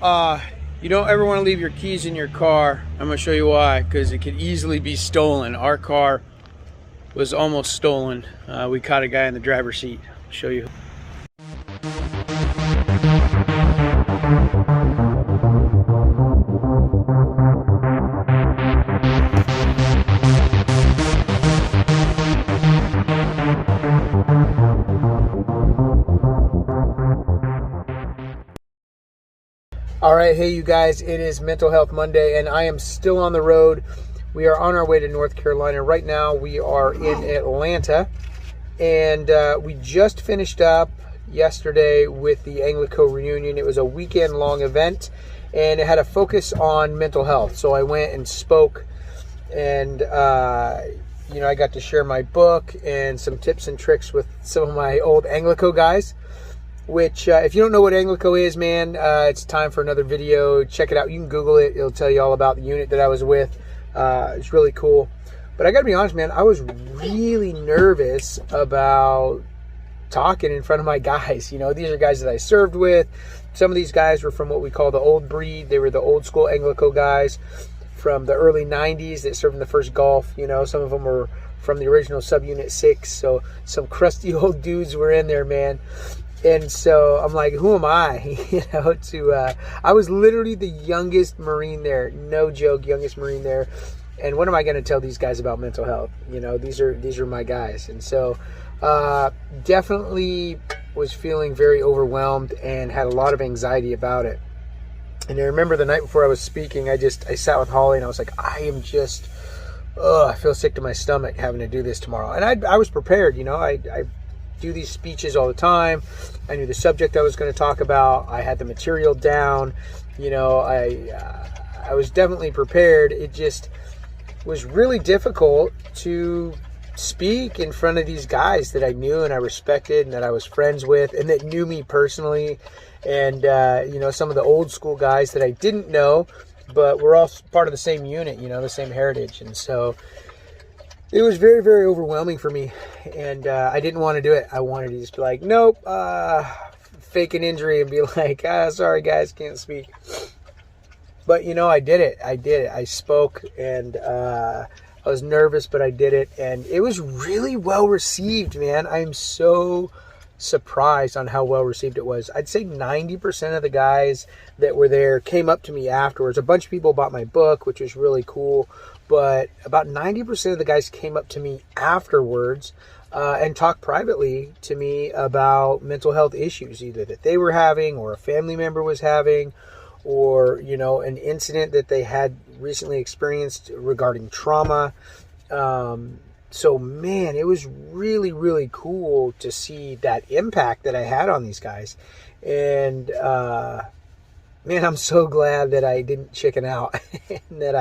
You don't ever want to leave your keys in your car. I'm going to show you why, because it could easily be stolen. Our car was almost stolen. We caught a guy in the driver's seat. I'll show you. All right, hey you guys, it is Mental Health Monday and I am still on the road. We are on our way to North Carolina. Right now we are in Atlanta, and we just finished up yesterday with the Anglico reunion. It was a weekend long event and it had a focus on mental health. So I went and spoke, and I got to share my book and some tips and tricks with some of my old Anglico guys. Which, if you don't know what Anglico is, man, it's time for another video. Check it out. You can Google it. It'll tell you all about the unit that I was with. It's really cool. But I got to be honest, man, I was really nervous about talking in front of my guys. You know, these are guys that I served with. Some of these guys were from what we call the old breed. They were the old school Anglico guys from the early 90s that served in the first Gulf. You know, some of them were from the original Subunit 6. So some crusty old dudes were in there, man. And so I'm like, who am I? I was literally the youngest Marine there. No joke, youngest Marine there. And what am I going to tell these guys about mental health? You know, these are my guys. And so definitely was feeling very overwhelmed and had a lot of anxiety about it. And I remember the night before I was speaking, I sat with Holly and I was like, I feel sick to my stomach having to do this tomorrow. And I was prepared, you know, I do these speeches all the time. I knew the subject I was going to talk about. I had the material down. You know, I was definitely prepared. It just was really difficult to speak in front of these guys that I knew and I respected and that I was friends with and that knew me personally. And, some of the old school guys that I didn't know, but we're all part of the same unit, you know, the same heritage. And so it was very, very overwhelming for me, and I didn't want to do it. I wanted to just be like, nope, fake an injury and be like, sorry guys, can't speak. But, you know, I did it. I spoke, and I was nervous, but I did it, and it was really well received, man. I'm so surprised on how well received it was. I'd say 90% of the guys that were there came up to me afterwards. A bunch of people bought my book, which was really cool. But about 90% of the guys came up to me afterwards and talked privately to me about mental health issues, either that they were having or a family member was having, or, you know, an incident that they had recently experienced regarding trauma. So, man, it was really, really cool to see that impact that I had on these guys. And, man, I'm so glad that I didn't chicken out and that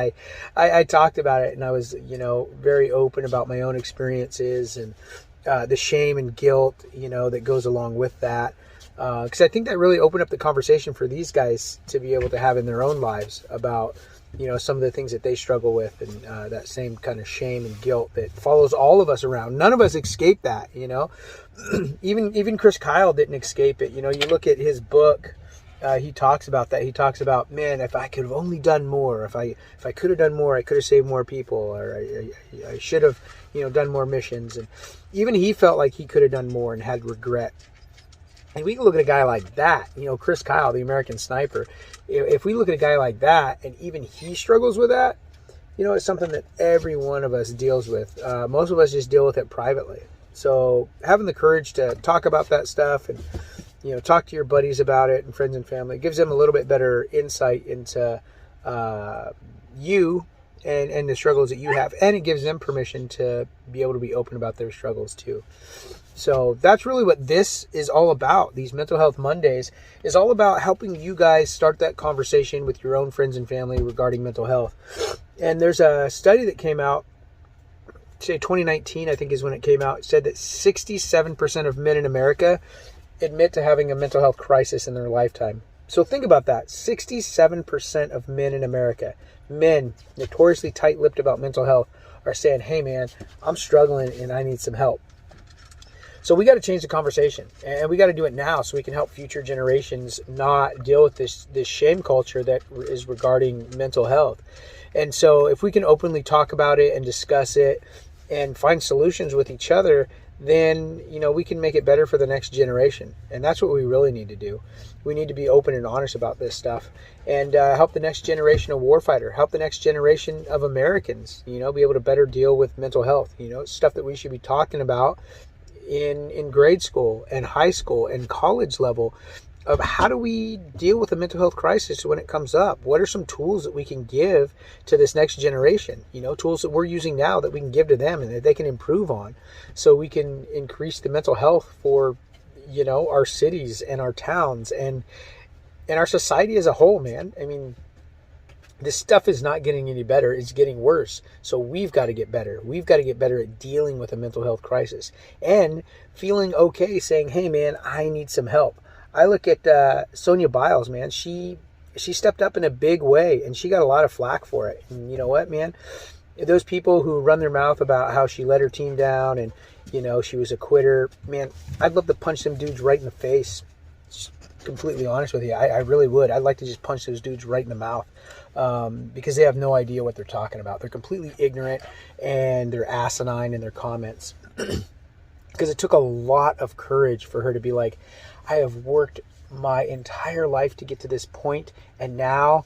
I talked about it, and I was, you know, very open about my own experiences and the shame and guilt, you know, that goes along with that. Because I think that really opened up the conversation for these guys to be able to have in their own lives about, you know, some of the things that they struggle with, and that same kind of shame and guilt that follows all of us around. None of us escape that, you know. Even Chris Kyle didn't escape it. You know, you look at his book. He talks about that. He talks about, man, if I could have only done more, if I could have done more, I could have saved more people, or I should have, you know, done more missions. And even he felt like he could have done more and had regret. And we can look at a guy like that, you know, Chris Kyle, the American sniper. If we look at a guy like that and even he struggles with that, you know, it's something that every one of us deals with. Most of us just deal with it privately. So having the courage to talk about that stuff and, you know, talk to your buddies about it and friends and family, it gives them a little bit better insight into you and the struggles that you have. And it gives them permission to be able to be open about their struggles too. So that's really what this is all about. These Mental Health Mondays is all about helping you guys start that conversation with your own friends and family regarding mental health. And there's a study that came out, say 2019, I think is when it came out. It said that 67% of men in America admit to having a mental health crisis in their lifetime. So think about that. 67% of men in America, men notoriously tight-lipped about mental health, are saying, hey man, I'm struggling and I need some help. So we got to change the conversation, and we got to do it now so we can help future generations not deal with this shame culture that is regarding mental health. And so if we can openly talk about it and discuss it and find solutions with each other, then, we can make it better for the next generation. And that's what we really need to do. We need to be open and honest about this stuff and help the next generation of warfighter, help the next generation of Americans, be able to better deal with mental health. Stuff that we should be talking about in grade school and high school and college level, of how do we deal with a mental health crisis when it comes up? What are some tools that we can give to this next generation? Tools that we're using now that we can give to them and that they can improve on, so we can increase the mental health for, our cities and our towns and our society as a whole, man. I mean, this stuff is not getting any better. It's getting worse. So we've got to get better. We've got to get better at dealing with a mental health crisis and feeling okay saying, hey, man, I need some help. I look at Sonia Biles, man. She stepped up in a big way, and she got a lot of flack for it. And you know what, man? Those people who run their mouth about how she let her team down and, she was a quitter, man, I'd love to punch them dudes right in the face. Just completely honest with you. I really would. I'd like to just punch those dudes right in the mouth because they have no idea what they're talking about. They're completely ignorant, and they're asinine in their comments. Because it took a lot of courage for her to be like, I have worked my entire life to get to this point, and now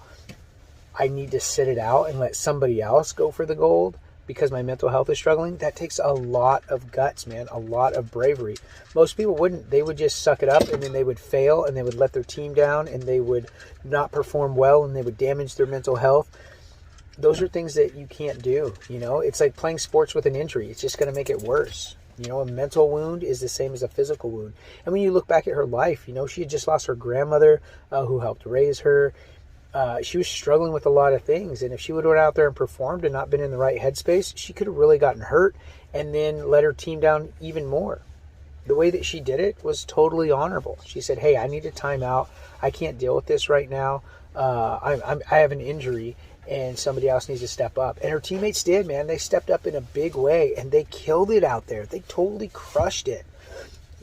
I need to sit it out and let somebody else go for the gold because my mental health is struggling. That takes a lot of guts, man, a lot of bravery. Most people wouldn't. They would just suck it up, and then they would fail, and they would let their team down, and they would not perform well, and they would damage their mental health. Those are things that you can't do. It's like playing sports with an injury. It's just going to make it worse. A mental wound is the same as a physical wound. And when you look back at her life, she had just lost her grandmother who helped raise her. She was struggling with a lot of things. And if she would have went out there and performed and not been in the right headspace, she could have really gotten hurt and then let her team down even more. The way that she did it was totally honorable. She said, hey, I need a timeout. I can't deal with this right now. I have an injury, and somebody else needs to step up. And her teammates did, man. They stepped up in a big way, and they killed it out there. They totally crushed it.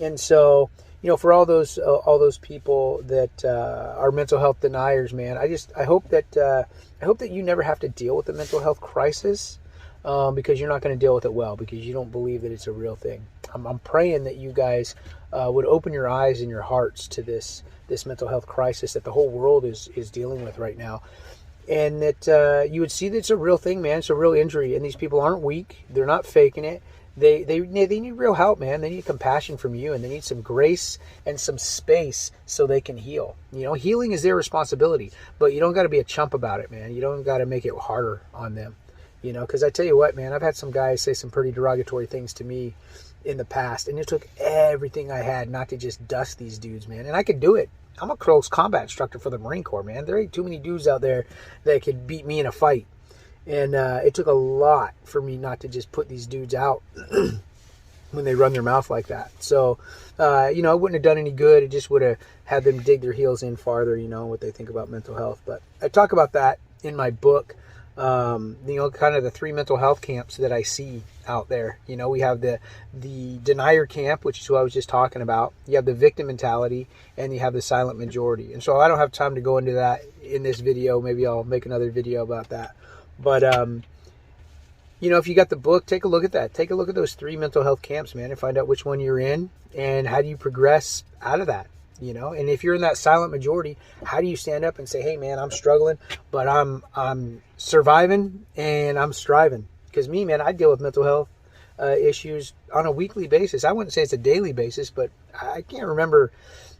And so, for all those people that are mental health deniers, man, I hope that you never have to deal with a mental health crisis because you're not going to deal with it well because you don't believe that it's a real thing. I'm praying that you guys would open your eyes and your hearts to this mental health crisis that the whole world is dealing with right now. And that you would see that it's a real thing, man. It's a real injury, and these people aren't weak. They're not faking it. They need real help, man. They need compassion from you, and they need some grace and some space so they can heal. Healing is their responsibility, but you don't got to be a chump about it, man. You don't got to make it harder on them, because I tell you what, man, I've had some guys say some pretty derogatory things to me in the past, and it took everything I had not to just dust these dudes, man. And I could do it. I'm a close combat instructor for the Marine Corps, man. There ain't too many dudes out there that could beat me in a fight. And it took a lot for me not to just put these dudes out when they run their mouth like that. So, it wouldn't have done any good. It just would have had them dig their heels in farther, what they think about mental health. But I talk about that in my book, kind of the 3 mental health camps that I see out there. We have the denier camp, which is who I was just talking about. You have the victim mentality, and you have the silent majority. And so I don't have time to go into that in this video. Maybe I'll make another video about that. But, if you got the book, take a look at that. Take a look at those 3 mental health camps, man, and find out which one you're in and how do you progress out of that, And if you're in that silent majority, how do you stand up and say, hey, man, I'm struggling, but I'm surviving and I'm striving. Because me, man, I deal with mental health issues on a weekly basis. I wouldn't say it's a daily basis, but I can't remember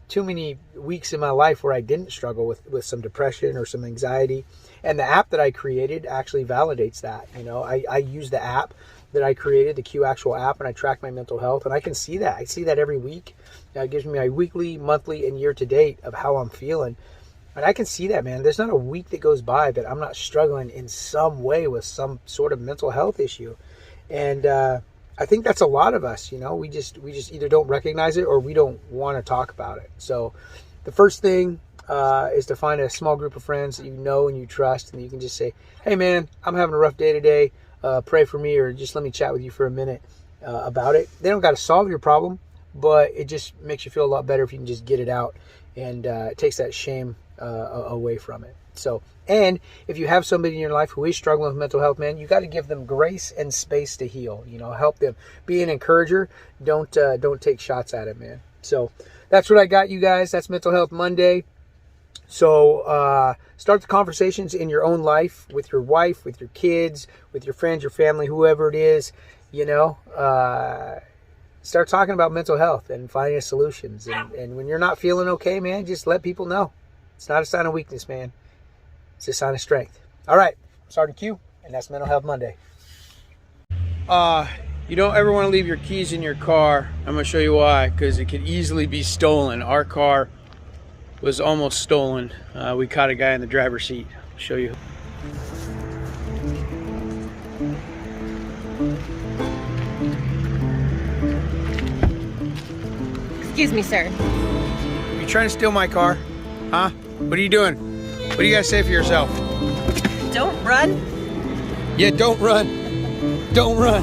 too many weeks in my life where I didn't struggle with some depression or some anxiety. And the app that I created actually validates that. I use the app that I created, the Q Actual app, and I track my mental health, and I can see that. I see that every week. It gives me my weekly, monthly, and year-to-date of how I'm feeling. And I can see that, man. There's not a week that goes by that I'm not struggling in some way with some sort of mental health issue. And I think that's a lot of us, we just either don't recognize it or we don't want to talk about it. So the first thing is to find a small group of friends that you know and you trust, and you can just say, hey, man, I'm having a rough day today. Pray for me, or just let me chat with you for a minute about it. They don't got to solve your problem, but it just makes you feel a lot better if you can just get it out, and it takes that shame away from it. So, and if you have somebody in your life who is struggling with mental health, man, you got to give them grace and space to heal. You know, help them. Be an encourager. Don't take shots at it, man. So that's what I got, you guys. That's Mental Health Monday. So start the conversations in your own life, with your wife, with your kids, with your friends, your family, whoever it is. You know, start talking about mental health and finding solutions. And when you're not feeling okay, man, just let people know. It's not a sign of weakness, man. It's a sign of strength. All right, Sergeant Q, and that's Mental Health Monday. You don't ever want to leave your keys in your car. I'm going to show you why, because it could easily be stolen. Our car was almost stolen. We caught a guy in the driver's seat. I'll show you. Excuse me, sir. You trying to steal my car? Huh? What are you doing? What do you guys say for yourself? Don't run. Yeah, don't run. Don't run.